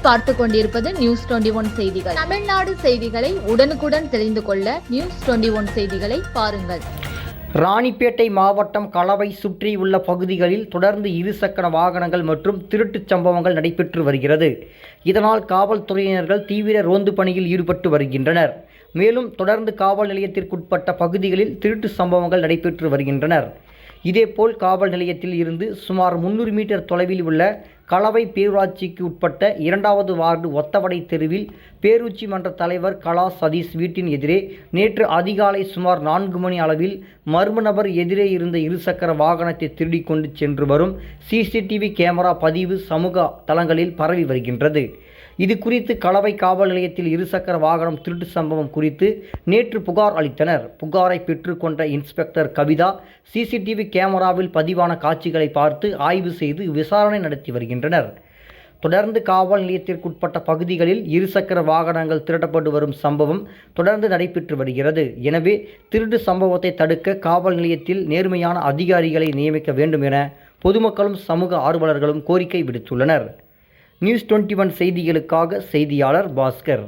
நீங்கள் பார்த்து கொண்டிருப்பது நியூஸ் 21 செய்திகள். தமிழ்நாடு செய்திகளை உடனுக்குடன் தெரிந்து கொள்ள நியூஸ் 21 செய்திகளை பாருங்கள். ராணிப்பேட்டை மாவட்டம் களவை சுற்றியுள்ள பகுதிகளில் தொடர்ந்து இருசக்கர வாகனங்கள் மற்றும் திருட்டுச் சம்பவங்கள் நடைபெற்று வருகிறது. இதனால் காவல்துறையினர்கள் தீவிர ரோந்து பணியில் ஈடுபட்டு வருகின்றனர். மேலும் தொடர்ந்து காவல் நிலையத்திற்குட்பட்ட பகுதிகளில் திருட்டு சம்பவங்கள் நடைபெற்று வருகின்றனர். இதேபோல் காவல் நிலையத்தில் இருந்து சுமார் 300 மீட்டர் தொலைவில் உள்ள களவை பேரூராட்சிக்கு உட்பட்ட 2வது வார்டு ஒத்தவடை தெருவில் பேரூராட்சி மன்ற தலைவர் கலா சதீஷ் வீட்டின் எதிரே நேற்று அதிகாலை சுமார் 4 மணி அளவில் மர்ம நபர் எதிரே இருந்த இருசக்கர வாகனத்தை திருடிக் கொண்டு சென்று வரும் சிசிடிவி கேமரா பதிவு சமூக தளங்களில் பரவி வருகின்றது. இது குறித்து களவை காவல் நிலையத்தில் இருசக்கர வாகனம் திருட்டு சம்பவம் குறித்து நேற்று புகார் அளித்தனர். புகாரை பெற்றுக்கொண்ட இன்ஸ்பெக்டர் கவிதா சிசிடிவி கேமராவில் பதிவான காட்சிகளை பார்த்து ஆய்வு செய்து விசாரணை நடத்தி வருகின்றனர். தொடர்ந்து காவல் நிலையத்திற்குட்பட்ட பகுதிகளில் இருசக்கர வாகனங்கள் திருடப்பட்டு வரும் சம்பவம் தொடர்ந்து நடைபெற்று வருகிறது. எனவே திருட்டு சம்பவத்தை தடுக்க காவல் நிலையத்தில் நேர்மையான அதிகாரிகளை நியமிக்க வேண்டும் என பொதுமக்களும் சமூக ஆர்வலர்களும் கோரிக்கை விடுத்துள்ளனர். நியூஸ் 21 செய்திகளுக்காக செய்தியாளர் பாஸ்கர்.